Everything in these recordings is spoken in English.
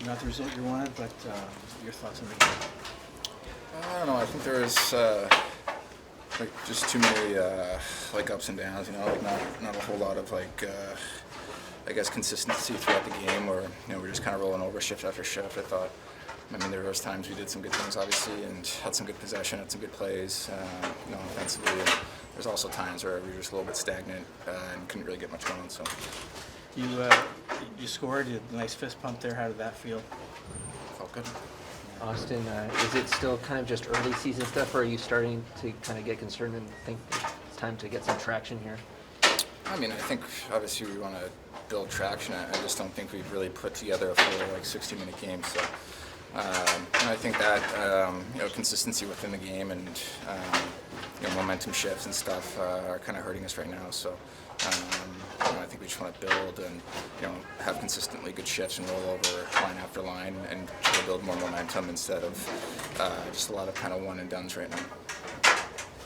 Not the result you wanted, but your thoughts on the game? I don't know. I think there was just too many ups and downs. Not a whole lot of I guess consistency throughout the game, where we're just kind of rolling over shift after shift. There was times we did some good things, obviously, and had some good possession, had some good plays, offensively. And there's also times where we were just a little bit stagnant and couldn't really get much going. So you scored. You had a nice fist pump there. How did that feel? Felt good. Auston, is it still kind of just early season stuff, or are you starting to kind of get concerned and think it's time to get some traction here? I think obviously we want to build traction. I just don't think we've really put together a full 60-minute game. So I think that consistency within the game and momentum shifts and stuff are kind of hurting us right now. So I think we just want to build and have consistently good shifts and roll over line after line and try to build more momentum instead of just a lot of kind of one and dones right now.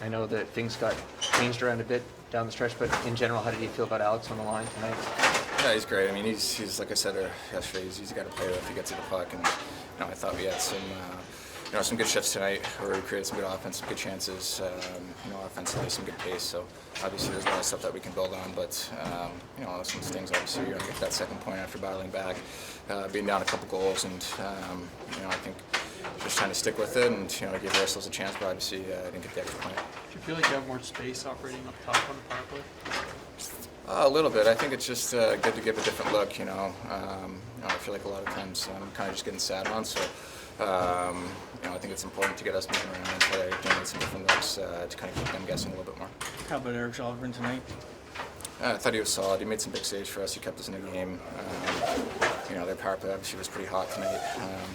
I know that things got changed around a bit down the stretch, but in general, how did you feel about Alex on the line tonight? Yeah, he's great. He's like I said yesterday, he's got to play with if he gets to the puck. And I thought we had some good shifts tonight where we created some good offense, some good chances. Offensively, some good pace. So obviously, there's a lot of stuff that we can build on. But some stings. Obviously, you're gonna get that second point after battling back, being down a couple goals, and I think just trying to stick with it and give ourselves a chance. But obviously, I didn't get the extra point. Do you feel like you have more space operating up top on the power play? A little bit. I think it's just good to give a different look. I feel like a lot of times I'm kind of just getting sat on. So I think it's important to get us moving around and try to generate some different looks to kind of keep them guessing a little bit more. How about Erik Kallgren tonight? I thought he was solid. He made some big saves for us. He kept us in the game. Their power play obviously was pretty hot tonight.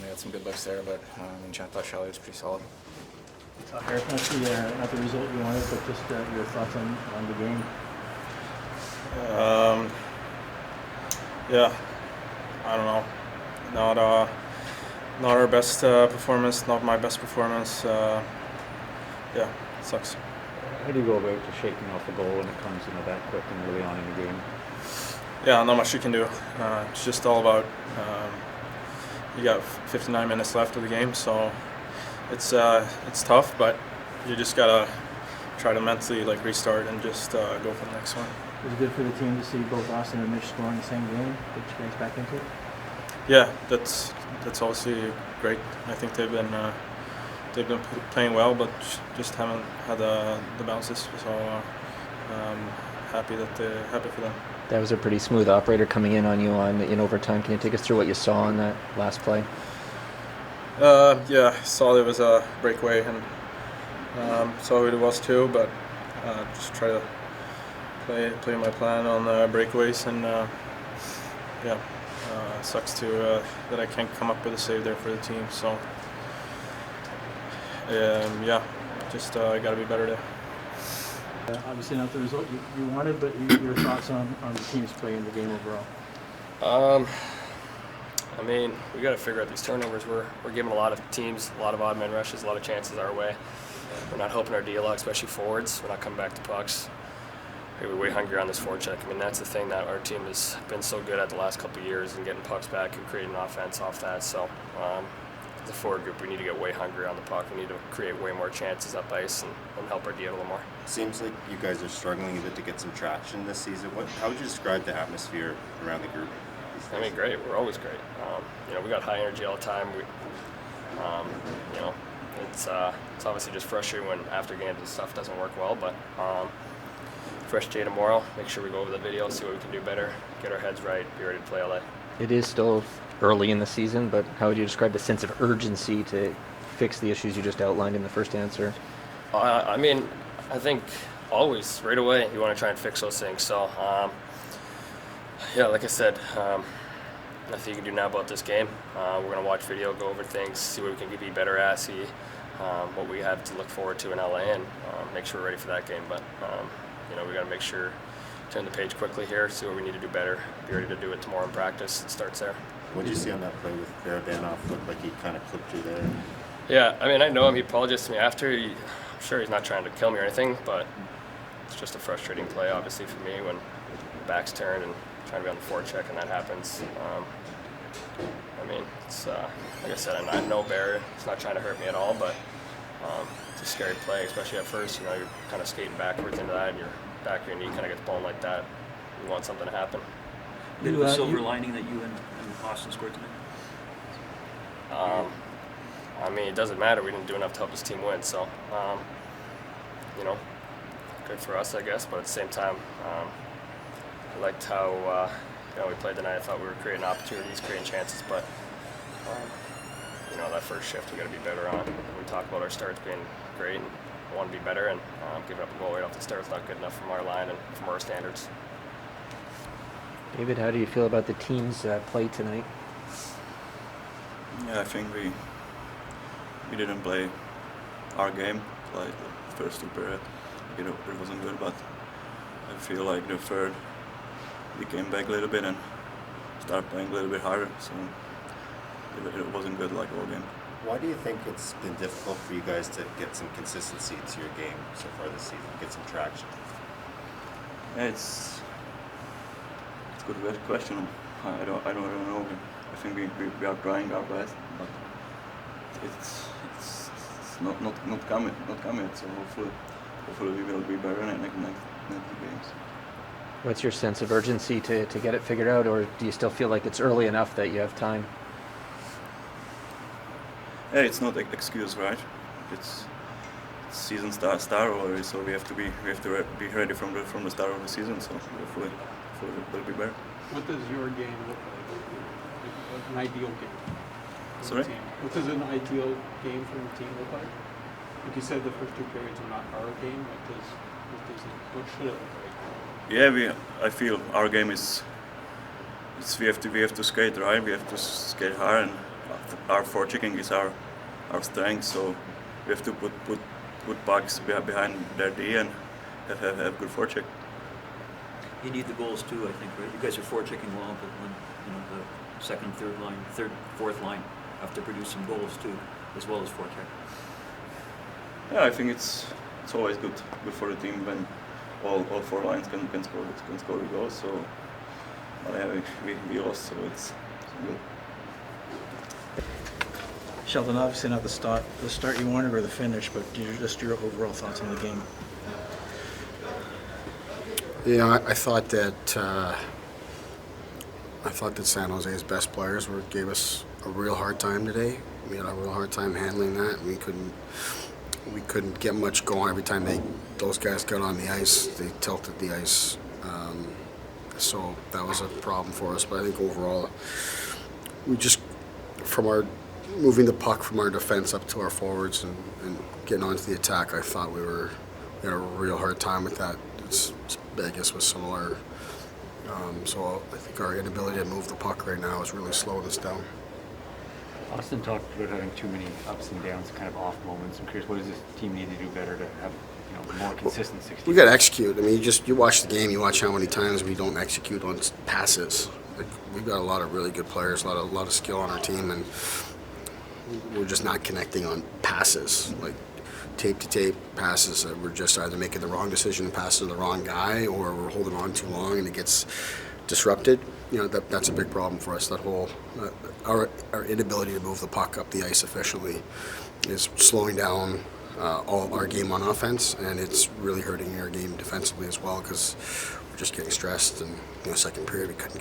They had some good looks there, but I thought Sheldon was pretty solid. Erik, not the result you wanted, but just your thoughts on the game. Yeah, I don't know. Not our best performance. Not my best performance. It sucks. How do you go about just shaking off a goal when it comes that quick and early on in the game? Yeah, not much you can do. It's just all about you got 59 minutes left of the game, so it's tough, but you just gotta try to mentally restart and just go for the next one. Was it good for the team to see both Auston and Mitch score in the same game? Get you guys back into it? Yeah, that's obviously great. I think they've been playing well, but just haven't had the bounces. So happy for them. That was a pretty smooth operator coming in on you in overtime. Can you take us through what you saw on that last play? I saw there was a breakaway and saw who it was too, but just try to play my plan on breakaways and sucks too that I can't come up with a save there for the team. So just got to be better there. Obviously not the result you wanted, but your thoughts on the team's play in the game overall? We got to figure out these turnovers. We're giving a lot of teams a lot of odd man rushes, a lot of chances our way. We're not helping our D-lock, especially forwards. We're not coming back to pucks. We're way hungrier on this forecheck. That's the thing that our team has been so good at the last couple of years, and getting pucks back and creating offense off that. So as a forward group, we need to get way hungrier on the puck. We need to create way more chances up ice and help our D out a little more. Seems like you guys are struggling a bit to get some traction this season. How would you describe the atmosphere around the group? Great. We're always great. We got high energy all the time. It's obviously just frustrating when after games and stuff doesn't work well, but fresh day tomorrow. Make sure we go over the video, see what we can do better, get our heads right, be ready to play LA. It is still early in the season, but how would you describe the sense of urgency to fix the issues you just outlined in the first answer? I think always, right away, you want to try and fix those things. So, like I said, nothing you can do now about this game. We're going to watch video, go over things, see what we can be better at, see what we have to look forward to in LA, and make sure we're ready for that game. But, we got to make sure, turn the page quickly here, see what we need to do better, be ready to do it tomorrow in practice. It starts there. What did you see on that play with Barabanov? Looked like he kind of clipped you there. Yeah, I know him. He apologized to me after. I'm sure he's not trying to kill me or anything, but it's just a frustrating play, obviously, for me when the back's turned and trying to be on the forecheck and that happens. mean, it's like I said, I know Barrett. He's not trying to hurt me at all, but it's a scary play, especially at first. You know, you're kind of skating backwards into that, and your back of your knee kind of gets blown like that. You want something to happen. Bit of a silver lining that you and Auston scored tonight? I mean, it doesn't matter. We didn't do enough to help this team win, so you know, good for us, I guess. But at the same time, I liked how you know, we played tonight. I thought we were creating opportunities, creating chances, but you know, that first shift we got to be better on. We talk about our starts being great and want to be better, and giving up a goal right off the start is not good enough from our line and from our standards. David, how do you feel about the team's play tonight? Yeah, I think we didn't play our game like the first two periods. You know, it wasn't good, but I feel like the third we came back a little bit and started playing a little bit harder. So it wasn't good like all game. Why do you think it's been difficult for you guys to get some consistency to your game so far this season, get some traction? Yeah, it's a good question. I don't know. I think we are trying our best, but it's not coming. So hopefully we will be better in next games. What's your sense of urgency to get it figured out, or do you still feel like it's early enough that you have time? Yeah, it's not an excuse, right? It's season start already, so we have to be ready from the start of the season. So hopefully we'll be better. What does your game look like? An ideal game for Sorry? the team? What does an ideal game for the team look like? Like you said, the first two periods are not our game. What should it look like? Yeah, I feel our game is we have to skate right. We have to skate hard, and our forechecking is our strength. So we have to put pucks behind their D and have good forecheck. You need the goals too, I think, right? You guys are forechecking well, but when the second, third, fourth line have to produce some goals too, as well as forecheck. Yeah, I think it's always good for the team when all four lines can score the goals. So, but yeah, we lost, so it's good. Sheldon, obviously not the start you wanted or the finish, but just your overall thoughts on the game. Yeah, I thought that San Jose's best players gave us a real hard time today. We had a real hard time handling that. We couldn't get much going. Every time those guys got on the ice, they tilted the ice. So that was a problem for us. But I think overall, we just moving the puck from our defense up to our forwards and getting onto the attack, I thought we had a real hard time with that. Vegas was similar. So I think our inability to move the puck right now is really slowing us down. Auston talked about having too many ups and downs, kind of off moments. I'm curious, what does this team need to do better to have more consistent 60? We got to execute. I mean, you watch the game, you watch how many times we don't execute on passes. Like, we've got a lot of really good players, a lot of skill on our team, and we're just not connecting on passes. Like tape-to-tape passes, we're just either making the wrong decision and passing to the wrong guy, or we're holding on too long and it gets disrupted. That's a big problem for us. That whole our inability to move the puck up the ice efficiently is slowing down all our game on offense, and it's really hurting our game defensively as well, because we're just getting stressed. And second period we could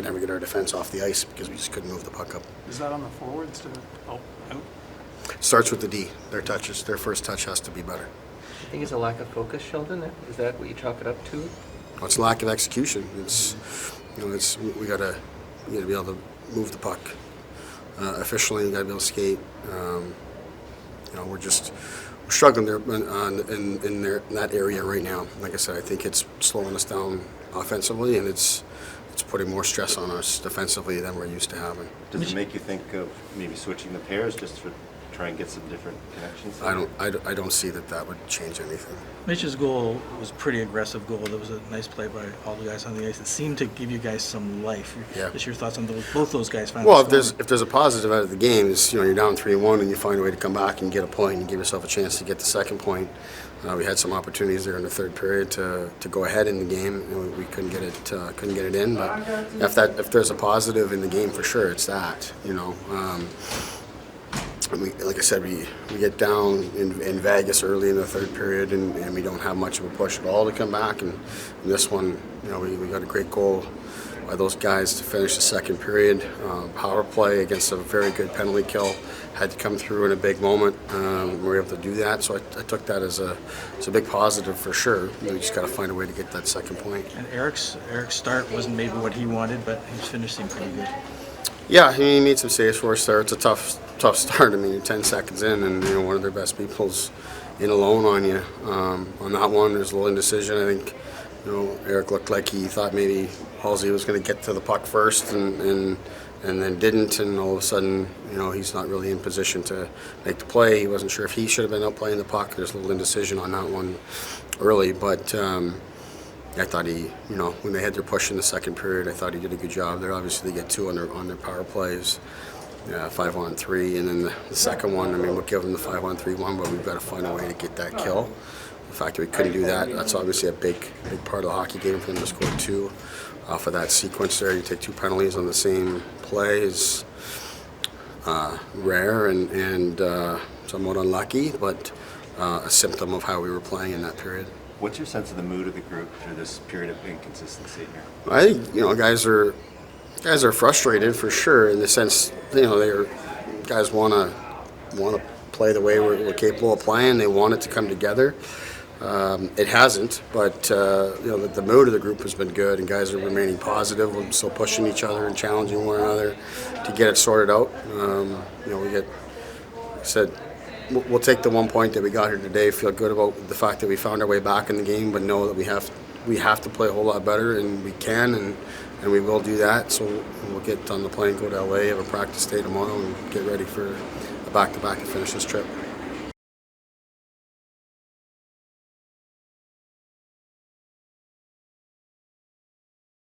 never get our defense off the ice because we just couldn't move the puck up. Is that on the forwards to help out? Starts with the D. Their first touch has to be better. I think it's a lack of focus, Sheldon. Is that what you chalk it up to? Well, it's lack of execution. We gotta be able to move the puck efficiently. We gotta be able to skate. We're struggling there in that area right now. Like I said, I think it's slowing us down offensively, and it's putting more stress on us defensively than we're used to having. Does it make you think of maybe switching the pairs just to try and get some different connections? I don't see that would change anything. Mitch's goal was a pretty aggressive goal. There was a nice play by all the guys on the ice. It seemed to give you guys some life. Yeah. Just your thoughts on both those guys finally Well, scoring. if there's a positive out of the game, is you're down 3-1 and you find a way to come back and get a point and give yourself a chance to get the second point. We had some opportunities there in the third period to go ahead in the game. We couldn't get it in. But if there's a positive in the game, for sure, it's that. Like I said, we get down in Vegas early in the third period, and we don't have much of a push at all to come back. And in this one, we got a great goal by those guys to finish the second period. Power play against a very good penalty kill. Had to come through in a big moment. We were able to do that, so I took that as a big positive for sure. We just got to find a way to get that second point. And Erik's start wasn't maybe what he wanted, but his finish seemed pretty good. Yeah, he made some saves for us there. It's a tough start. I mean, you're 10 seconds in, and one of their best people's in alone on you. On that one, there's a little indecision. I think Erik looked like he thought maybe Halsey was going to get to the puck first, and then didn't, and all of a sudden, he's not really in position to make the play. He wasn't sure if he should have been out playing the puck. There's a little indecision on that one early, but I thought he, when they had their push in the second period, I thought he did a good job there. Obviously, they get two on their power plays, 5-on-3, and then the second one, we'll give them the 5-on-3 but we've got to find a way to get that kill. The fact that we couldn't do that, that's obviously a big part of the hockey game for them to score two off of that sequence there. You take two penalties on the same play is rare and somewhat unlucky, but a symptom of how we were playing in that period. What's your sense of the mood of the group through this period of inconsistency here? I think guys are frustrated for sure, in the sense guys want to play the way we're capable of playing. They want it to come together. It hasn't, but the mood of the group has been good, and guys are remaining positive. We're still pushing each other and challenging one another to get it sorted out. We get, like I said, we'll take the 1 point that we got here today. Feel good about the fact that we found our way back in the game, but know that we have to play a whole lot better, and we can, and we will do that. So we'll get on the plane, go to LA, have a practice day tomorrow, and get ready for a back-to-back to finish this trip.